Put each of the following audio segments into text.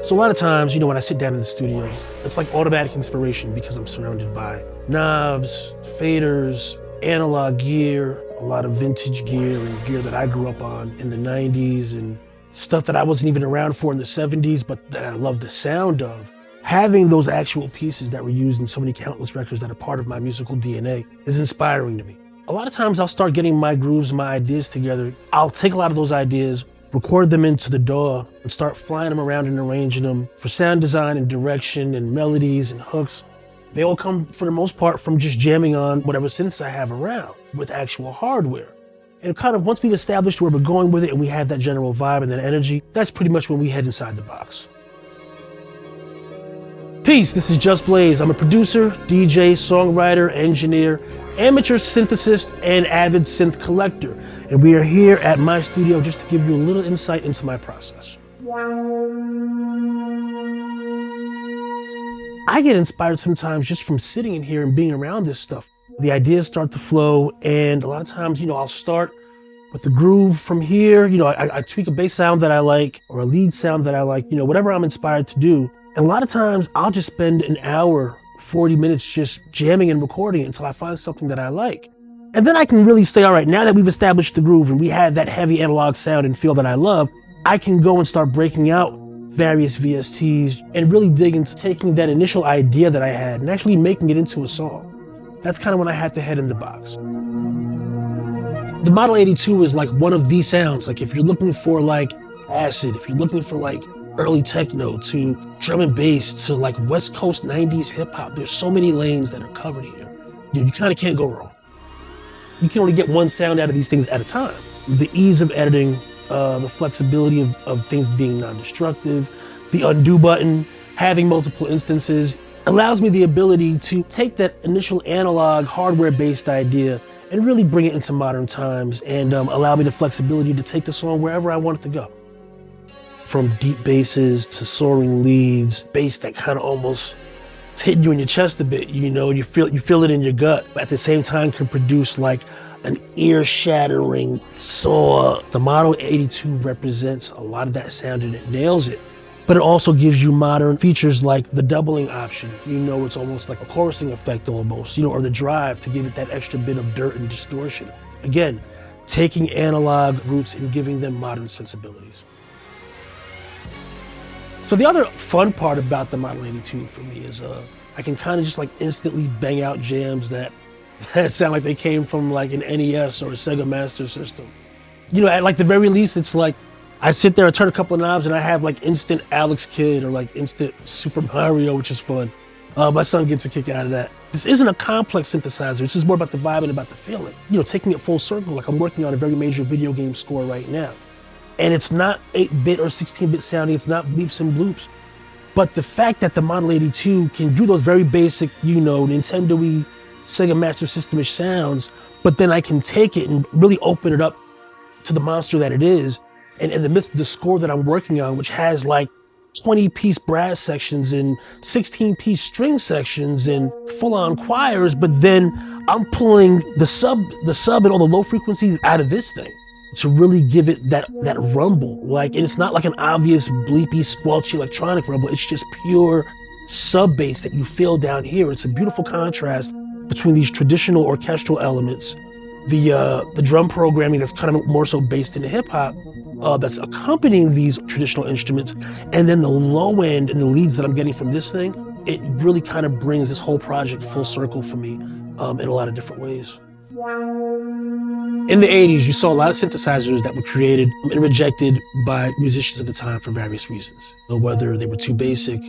So a lot of times, when I sit down in the studio, it's like automatic inspiration because I'm surrounded by knobs, faders, analog gear, a lot of vintage gear and gear that I grew up on in the 90s and stuff that I wasn't even around for in the 70s, but that I love the sound of. Having those actual pieces that were used in so many countless records that are part of my musical DNA is inspiring to me. A lot of times I'll start getting my grooves, my ideas together. I'll take a lot of those ideas, record them into the DAW, and start flying them around and arranging them for sound design and direction and melodies and hooks. They all come, for the most part, from just jamming on whatever synths I have around with actual hardware. And kind of once we've established where we're going with it and we have that general vibe and that energy, that's pretty much when we head inside the box. Peace, this is Just Blaze. I'm a producer, DJ, songwriter, engineer, amateur synthesist, and avid synth collector. And we are here at my studio just to give you a little insight into my process. I get inspired sometimes just from sitting in here and being around this stuff. The ideas start to flow, and a lot of times, I'll start with the groove from here. I tweak a bass sound that I like or a lead sound that I like, whatever I'm inspired to do. And a lot of times I'll just spend an hour, 40 minutes just jamming and recording it until I find something that I like. And then I can really say, all right, now that we've established the groove and we have that heavy analog sound and feel that I love, I can go and start breaking out various VSTs and really dig into taking that initial idea that I had and actually making it into a song. That's kind of when I had to head in the box. The Model 82 is like one of these sounds. Like if you're looking for like acid, if you're looking for like early techno to drum and bass to like West Coast 90s hip hop, there's so many lanes that are covered here. You kind of can't go wrong. You can only get one sound out of these things at a time. The ease of editing, the flexibility of things being non-destructive, the undo button, having multiple instances, allows me the ability to take that initial analog hardware-based idea and really bring it into modern times and allow me the flexibility to take the song wherever I want it to go. From deep basses to soaring leads, bass that kind of almost it's hitting you in your chest a bit, you feel it in your gut, but at the same time can produce like an ear-shattering saw. The Model 82 represents a lot of that sound and it nails it. But it also gives you modern features like the doubling option. It's almost like a chorusing effect almost, or the drive to give it that extra bit of dirt and distortion. Again, taking analog roots and giving them modern sensibilities. So the other fun part about the Model 82 for me is I can kind of just like instantly bang out jams that sound like they came from like an NES or a Sega Master System. At like the very least, it's like I sit there and turn a couple of knobs and I have like instant Alex Kidd or like instant Super Mario, which is fun. My son gets a kick out of that. This isn't a complex synthesizer. This is more about the vibe and about the feeling. Taking it full circle, like I'm working on a very major video game score right now. And it's not 8-bit or 16-bit sounding, it's not bleeps and bloops. But the fact that the Model 82 can do those very basic, Nintendo-y, Sega Master System-ish sounds, but then I can take it and really open it up to the monster that it is. And in the midst of the score that I'm working on, which has like 20-piece brass sections and 16-piece string sections and full-on choirs, but then I'm pulling the sub and all the low frequencies out of this thing to really give it that rumble. And it's not like an obvious bleepy, squelchy electronic rumble. It's just pure sub bass that you feel down here. It's a beautiful contrast between these traditional orchestral elements, the drum programming that's kind of more so based in hip hop, that's accompanying these traditional instruments, and then the low end and the leads that I'm getting from this thing. It really kind of brings this whole project full circle for me in a lot of different ways. In the 80s, you saw a lot of synthesizers that were created and rejected by musicians at the time for various reasons. Whether they were too basic,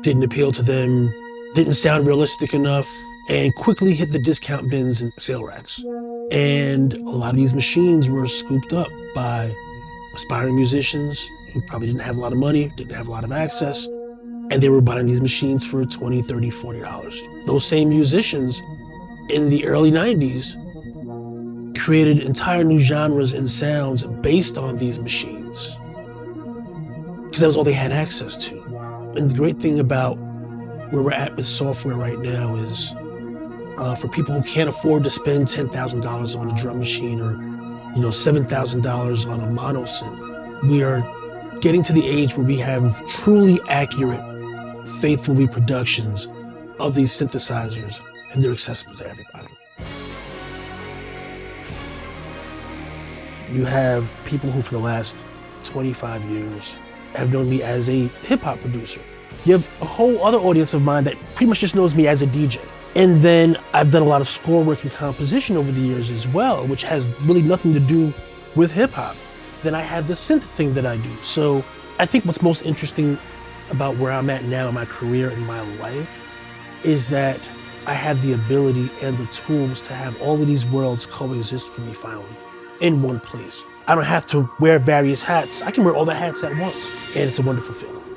didn't appeal to them, didn't sound realistic enough, and quickly hit the discount bins and sale racks. And a lot of these machines were scooped up by aspiring musicians who probably didn't have a lot of money, didn't have a lot of access, and they were buying these machines for $20, $30, $40. Those same musicians in the early 90s created entire new genres and sounds based on these machines because that was all they had access to. And the great thing about where we're at with software right now is for people who can't afford to spend $10,000 on a drum machine or $7,000 on a mono synth, we are getting to the age where we have truly accurate, faithful reproductions of these synthesizers, and they're accessible to everybody. You have people who for the last 25 years have known me as a hip hop producer. You have a whole other audience of mine that pretty much just knows me as a DJ. And then I've done a lot of score work and composition over the years as well, which has really nothing to do with hip hop. Then I have the synth thing that I do. So I think what's most interesting about where I'm at now in my career and my life is that I have the ability and the tools to have all of these worlds coexist for me finally in one place. I don't have to wear various hats. I can wear all the hats at once, and it's a wonderful feeling.